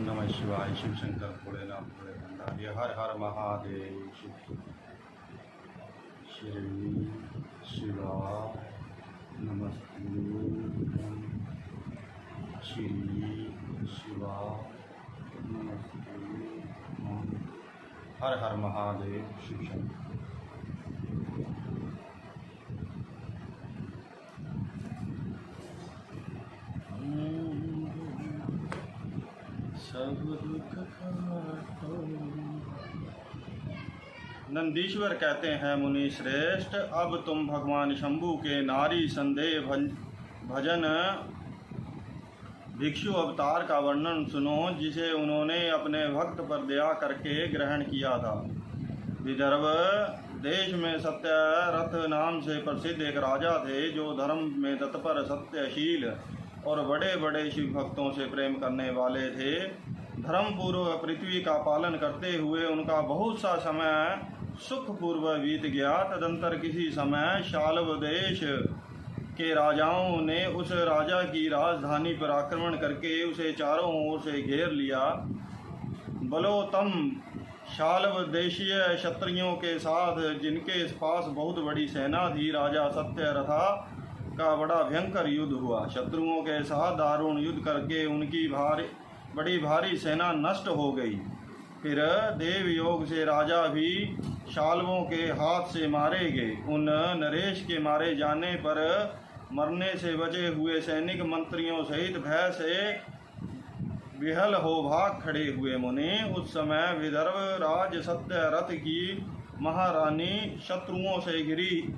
नमः शिवाय। शिव शंकर भोलेनाथ भोले भंडारी। हर हर महादेव। श्री शिवा नमस्ते। श्री शिवा नमस्ते। हर हर महादेव। शिव शंकर। सब दुख नंदीश्वर कहते हैं, मुनि श्रेष्ठ, अब तुम भगवान शंभु के नारी संदेह भजन भिक्षु अवतार का वर्णन सुनो, जिसे उन्होंने अपने भक्त पर दया करके ग्रहण किया था। विदर्भ देश में सत्यरथ नाम से प्रसिद्ध एक राजा थे, जो धर्म में तत्पर, सत्यशील और बड़े बड़े शिव भक्तों से प्रेम करने वाले थे। धर्मपूर्वक पृथ्वी का पालन करते हुए उनका बहुत सा समय सुखपूर्वक बीत गया। तदंतर किसी समय शाल्व देश के राजाओं ने उस राजा की राजधानी पर आक्रमण करके उसे चारों ओर से घेर लिया। बलोत्तम शाल्व देशीय क्षत्रियों के साथ, जिनके पास बहुत बड़ी सेना थी, राजा सत्यरथा का बड़ा भयंकर युद्ध हुआ। शत्रुओं के साथ दारुण युद्ध करके उनकी बड़ी भारी सेना नष्ट हो गई। फिर देव योग से राजा भी शाल्वों के हाथ से मारे गए। उन नरेश के मारे जाने पर मरने से बचे हुए सैनिक मंत्रियों सहित भय से विहल हो भाग खड़े हुए। मुनि, उस समय विदर्भ राज सत्यरथ की महारानी शत्रुओं से घिरी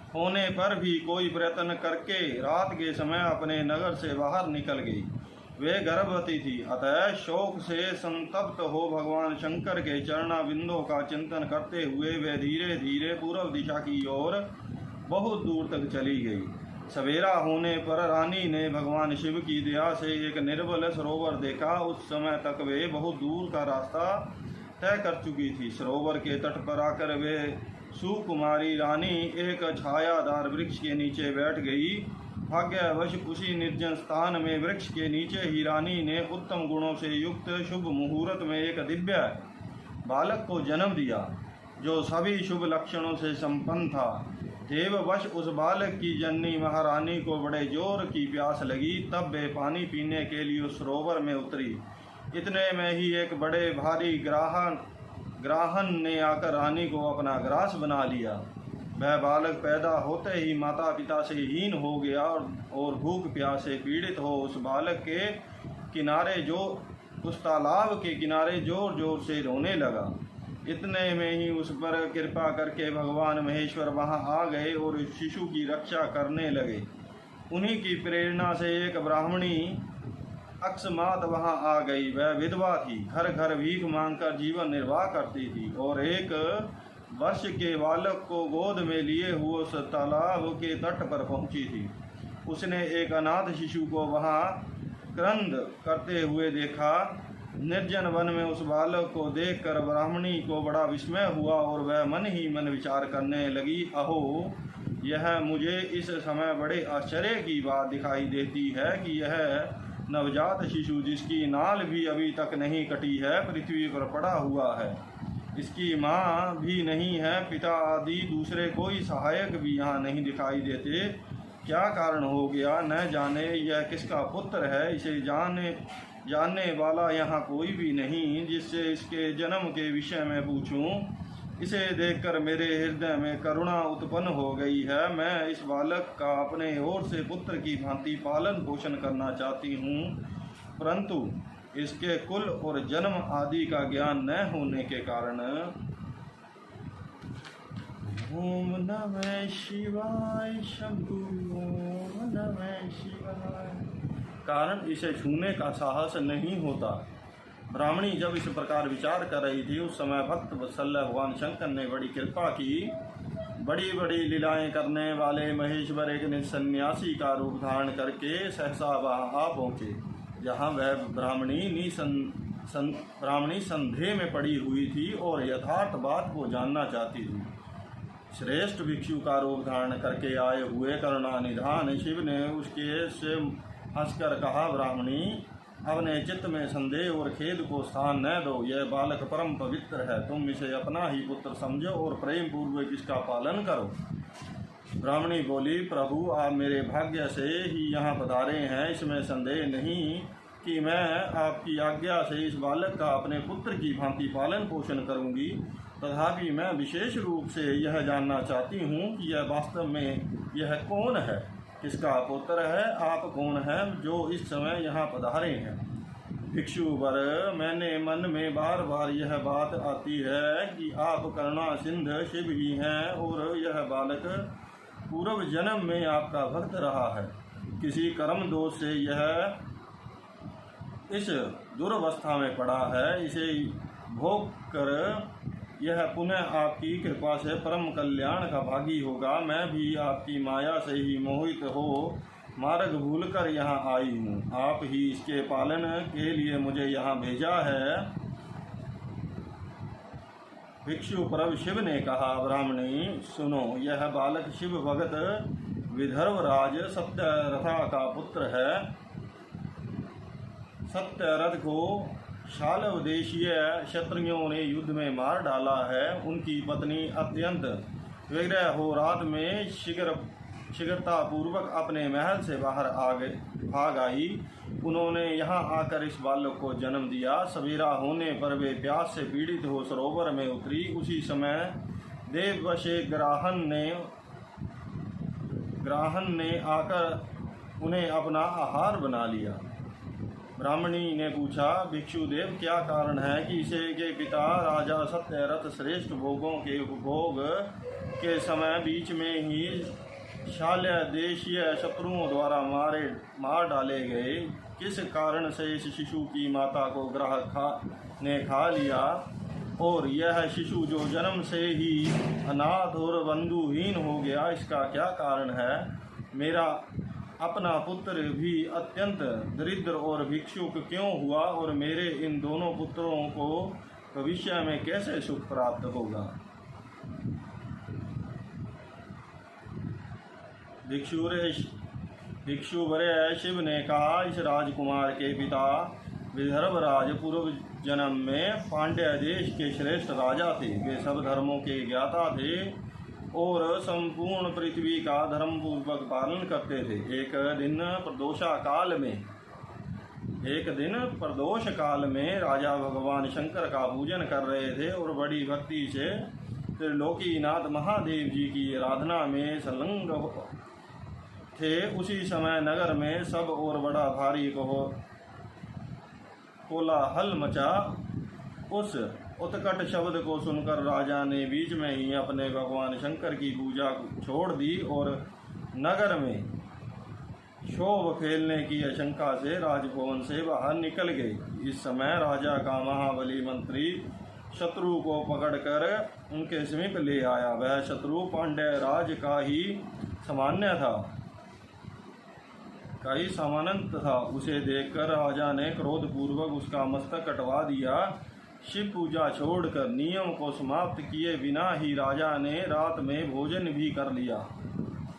होने पर भी कोई प्रयत्न करके रात के समय अपने नगर से बाहर निकल गई। वे गर्भवती थी, अतः शोक से संतप्त हो भगवान शंकर के चरणाबिंदों का चिंतन करते हुए वे धीरे धीरे पूर्व दिशा की ओर बहुत दूर तक चली गई। सवेरा होने पर रानी ने भगवान शिव की दया से एक निर्मल सरोवर देखा। उस समय तक वे बहुत दूर का रास्ता तय कर चुकी थी। सरोवर के तट पर आकर वे सुकुमारी रानी एक छायादार वृक्ष के नीचे बैठ गई। भाग्यवश उसी निर्जन स्थान में वृक्ष के नीचे ही रानी ने उत्तम गुणों से युक्त शुभ मुहूर्त में एक दिव्य बालक को जन्म दिया, जो सभी शुभ लक्षणों से संपन्न था। देववश उस बालक की जननी महारानी को बड़े जोर की प्यास लगी। तब वे पानी पीने के लिए उस सरोवर में उतरी। इतने में ही एक बड़े भारी ग्राहन ने आकर रानी को अपना ग्रास बना लिया। वह बालक पैदा होते ही माता पिता से हीन हो गया और भूख प्यास से पीड़ित हो उस बालक के किनारे उस तालाब के किनारे जोर जोर से रोने लगा। इतने में ही उस पर कृपा करके भगवान महेश्वर वहां आ गए और उस शिशु की रक्षा करने लगे। उन्हीं की प्रेरणा से एक ब्राह्मणी अकस्मात वहां आ गई। वह विधवा थी, घर घर भीख मांगकर जीवन निर्वाह करती थी और एक वर्ष के बालक को गोद में लिए हुए उस तालाब के तट पर पहुंची थी। उसने एक अनाथ शिशु को वहां क्रंद करते हुए देखा। निर्जन वन में उस बालक को देखकर ब्राह्मणी को बड़ा विस्मय हुआ और वह मन ही मन विचार करने लगी, अहो, यह मुझे इस समय बड़े आश्चर्य की बात दिखाई देती है कि यह नवजात शिशु, जिसकी नाल भी अभी तक नहीं कटी है, पृथ्वी पर पड़ा हुआ है। इसकी माँ भी नहीं है, पिता आदि दूसरे कोई सहायक भी यहाँ नहीं दिखाई देते। क्या कारण हो गया, न जाने यह किसका पुत्र है। इसे जानने वाला यहाँ कोई भी नहीं, जिससे इसके जन्म के विषय में पूछूं। इसे देखकर मेरे हृदय में करुणा उत्पन्न हो गई है। मैं इस बालक का अपने ओर से पुत्र की भांति पालन पोषण करना चाहती हूँ, परंतु इसके कुल और जन्म आदि का ज्ञान न होने के कारण। ओम नमः शिवाय शंभु, ओम नमः शिवाय कारण इसे छूने का साहस नहीं होता। ब्राह्मणी जब इस प्रकार विचार कर रही थी, उस समय भक्त वत्सल भगवान शंकर ने बड़ी कृपा की। बड़ी बड़ी लीलाएं करने वाले महेश्वर एक सन्यासी का रूप धारण करके सहसा वहाँ आ पहुँचे, जहाँ वह ब्राह्मणी संदेह में पड़ी हुई थी और यथार्थ बात को जानना चाहती थी। श्रेष्ठ भिक्षु का रूप धारण करके आए हुए करुणा निधान शिव ने उसके से हंसकर कहा, ब्राह्मणी, अपने चित्त में संदेह और खेद को स्थान न दो। यह बालक परम पवित्र है, तुम इसे अपना ही पुत्र समझो और प्रेम पूर्वक इसका पालन करो। ब्राह्मणी बोली, प्रभु आप मेरे भाग्य से ही यहाँ पधारे हैं, इसमें संदेह नहीं कि मैं आपकी आज्ञा से इस बालक का अपने पुत्र की भांति पालन पोषण करूँगी। तथापि मैं विशेष रूप से यह जानना चाहती हूँ कि यह वास्तव में यह कौन है, किसका पुत्र है, आप कौन हैं जो इस समय यहाँ पधारे हैं। भिक्षु वर, मैंने मन में बार बार यह बात आती है कि आप करुणा सिंधु शिव ही हैं और यह बालक पूर्व जन्म में आपका भक्त रहा है। किसी कर्म दोष से यह इस दुर्वस्था में पड़ा है, इसे भोग कर यह पुनः आपकी कृपा से परम कल्याण का भागी होगा। मैं भी आपकी माया से ही मोहित हो मार्ग भूलकर यहाँ आई हूँ, आप ही इसके पालन के लिए मुझे यहाँ भेजा है। भिक्षु प्रभु शिव ने कहा, ब्राह्मणी सुनो, यह बालक शिव भगत विदर्भराज सत्यरथा का पुत्र है। सत्यरथ को शाल्व देशीय क्षत्रियों ने युद्ध में मार डाला है। उनकी पत्नी अत्यंत विग्रह हो रात में शीघ्रता पूर्वक अपने महल से बाहर भाग आई। उन्होंने यहाँ आकर इस बालक को जन्म दिया। सवेरा होने पर वे प्यास से पीड़ित हो सरोवर में उतरी। उसी समय देववशे ग्राहन ने आकर उन्हें अपना आहार बना लिया। ब्राह्मणी ने पूछा, भिक्षुदेव क्या कारण है कि इसे के पिता राजा सत्यरथ श्रेष्ठ भोगों के उपभोग के समय बीच में ही शाल्य देशीय शत्रुओं द्वारा मार डाले गए? किस कारण से इस शिशु की माता को ग्राहक ने खा लिया और यह शिशु जो जन्म से ही अनाथ और बंधुहीन हो गया, इसका क्या कारण है? मेरा अपना पुत्र भी अत्यंत दरिद्र और भिक्षुक क्यों हुआ और मेरे इन दोनों पुत्रों को भविष्य में कैसे सुख प्राप्त होगा? भिक्षुवरे शिव ने कहा, इस राजकुमार के पिता विदर्भराज पूर्व जन्म में पांड्य देश के श्रेष्ठ राजा थे। वे सब धर्मों के ज्ञाता थे और संपूर्ण पृथ्वी का धर्मपूर्वक पालन करते थे। एक दिन प्रदोष काल में राजा भगवान शंकर का पूजन कर रहे थे और बड़ी भक्ति से त्रिलोकीनाथ महादेव जी की आराधना में संलग्न थे। उसी समय नगर में सब और बड़ा भारी कोलाहल मचा। उस उत्कट शब्द को सुनकर राजा ने बीच में ही अपने भगवान शंकर की पूजा छोड़ दी और नगर में क्षोभ फैलने की आशंका से राजभवन से बाहर निकल गए। इस समय राजा का महाबली मंत्री शत्रु को पकड़कर उनके समीप ले आया। वह शत्रु पांड्य राज का ही सामंत था। उसे देखकर राजा ने क्रोधपूर्वक उसका मस्तक कटवा दिया। शिव पूजा छोड़कर नियम को समाप्त किए बिना ही राजा ने रात में भोजन भी कर लिया।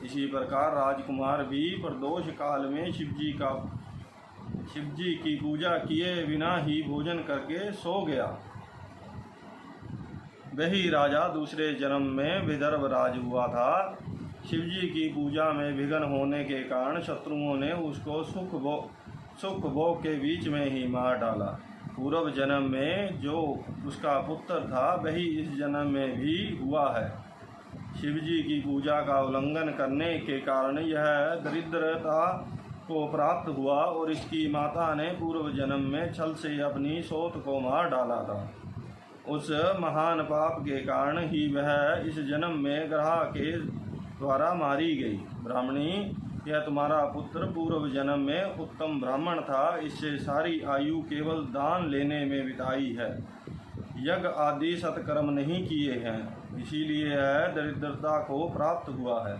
इसी प्रकार राजकुमार भी प्रदोष काल में शिवजी की पूजा किए बिना ही भोजन करके सो गया। वही राजा दूसरे जन्म में विदर्भराज हुआ था। शिवजी की पूजा में विघ्न होने के कारण शत्रुओं ने उसको सुख भोग के बीच में ही मार डाला। पूर्व जन्म में जो उसका पुत्र था वही इस जन्म में भी हुआ है। शिवजी की पूजा का उल्लंघन करने के कारण यह दरिद्रता को प्राप्त हुआ और इसकी माता ने पूर्व जन्म में छल से अपनी सौत को मार डाला था। उस महान पाप के कारण ही वह इस जन्म में ग्रह के द्वारा मारी गई। ब्राह्मणी, यह तुम्हारा पुत्र पूर्व जन्म में उत्तम ब्राह्मण था। इससे सारी आयु केवल दान लेने में बिताई है, यज्ञ आदि सत्कर्म नहीं किए हैं, इसीलिए यह दरिद्रता को प्राप्त हुआ है।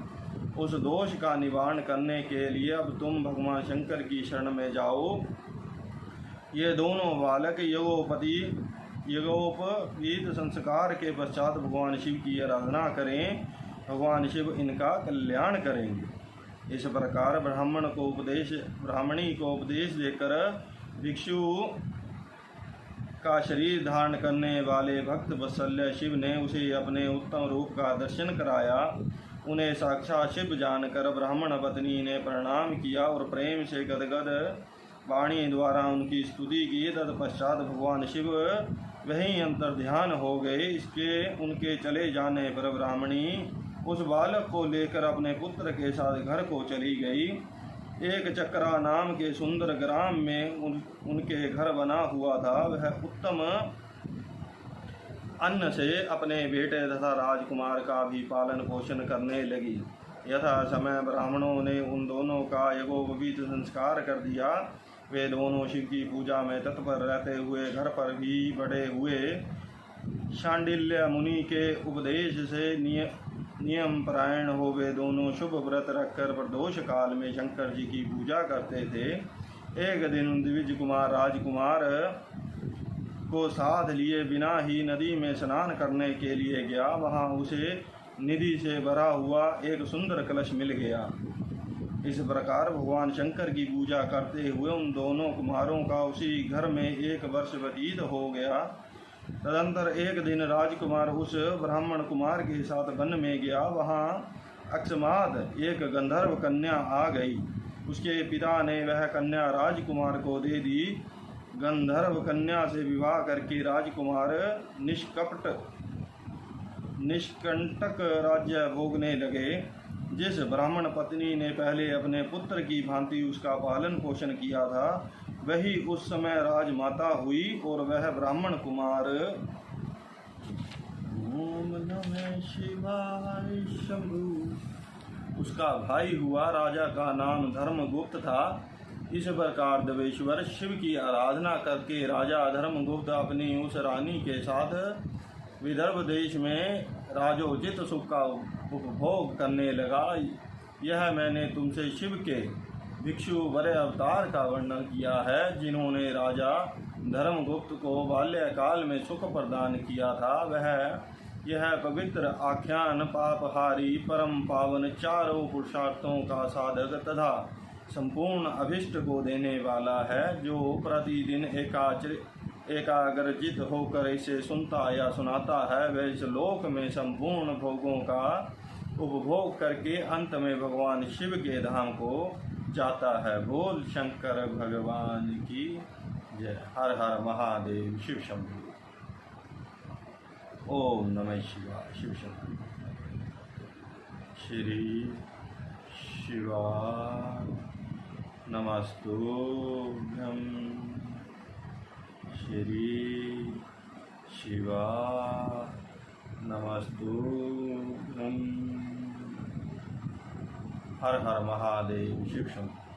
उस दोष का निवारण करने के लिए अब तुम भगवान शंकर की शरण में जाओ। ये दोनों बालक यज्ञोपवीत संस्कार के पश्चात भगवान शिव की आराधना करें, भगवान शिव इनका कल्याण करेंगे। इस प्रकार ब्राह्मणी को उपदेश देकर भिक्षु का शरीर धारण करने वाले भक्त वत्सल्य शिव ने उसे अपने उत्तम रूप का दर्शन कराया। उन्हें साक्षात शिव जानकर ब्राह्मण पत्नी ने प्रणाम किया और प्रेम से गदगद वाणी द्वारा उनकी स्तुति की। तत्पश्चात भगवान शिव वहीं अंतर ध्यान हो गए। इसके उनके चले जाने पर ब्राह्मणी उस बालक को लेकर अपने पुत्र के साथ घर को चली गई। एक चक्रा नाम के सुंदर ग्राम में उनके घर बना हुआ था। वह उत्तम अन्न से अपने बेटे तथा राजकुमार का भी पालन पोषण करने लगी। यथा समय ब्राह्मणों ने उन दोनों का यज्ञोपवीत संस्कार कर दिया। वे दोनों शिव की पूजा में तत्पर रहते हुए घर पर भी बड़े हुए। शांडिल्य मुनि के उपदेश से नियम परायण हो वे दोनों शुभ व्रत रखकर प्रदोष काल में शंकर जी की पूजा करते थे। एक दिन द्विज कुमार राजकुमार को साथ लिए बिना ही नदी में स्नान करने के लिए गया। वहां उसे निधि से भरा हुआ एक सुंदर कलश मिल गया। इस प्रकार भगवान शंकर की पूजा करते हुए उन दोनों कुमारों का उसी घर में 1 वर्ष व्यतीत हो गया। तदंतर एक दिन राजकुमार उस ब्राह्मण कुमार के साथ वन में गया। वहां अकस्मात एक गंधर्व कन्या आ गई। उसके पिता ने वह कन्या राजकुमार को दे दी। गंधर्व कन्या से विवाह करके राजकुमार निष्कंटक राज्य भोगने लगे। जिस ब्राह्मण पत्नी ने पहले अपने पुत्र की भांति उसका पालन पोषण किया था, वही उस समय राजमाता हुई और वह ब्राह्मण कुमार ओम नमः शिवाय शंभु उसका भाई हुआ। राजा का नाम धर्मगुप्त था। इस प्रकार देवेश्वर शिव की आराधना करके राजा धर्मगुप्त अपनी उस रानी के साथ विदर्भ देश में राजोचित सुख का उपभोग करने लगा। यह मैंने तुमसे शिव के भिक्षु वरे अवतार का वर्णन किया है, जिन्होंने राजा धर्मगुप्त को बाल्यकाल में सुख प्रदान किया था। यह पवित्र आख्यान पापहारी परम पावन चारों पुरुषार्थों का साधक तथा संपूर्ण अभिष्ट को देने वाला है। जो प्रतिदिन एकाग्रचित होकर इसे सुनता या सुनाता है, वह इस लोक में संपूर्ण भोगों का उपभोग करके अंत में भगवान शिव के धाम को जाता है। बोल शंकर भगवान की जय। हर हर महादेव। शिव शंभु। ओम नमः शिवाय। शिव शंभु। श्री शिवाय नमस्तुभ्यं। श्री शिवाय नमस्तुभ्यं। हर हर महादेव। शिव शंभु।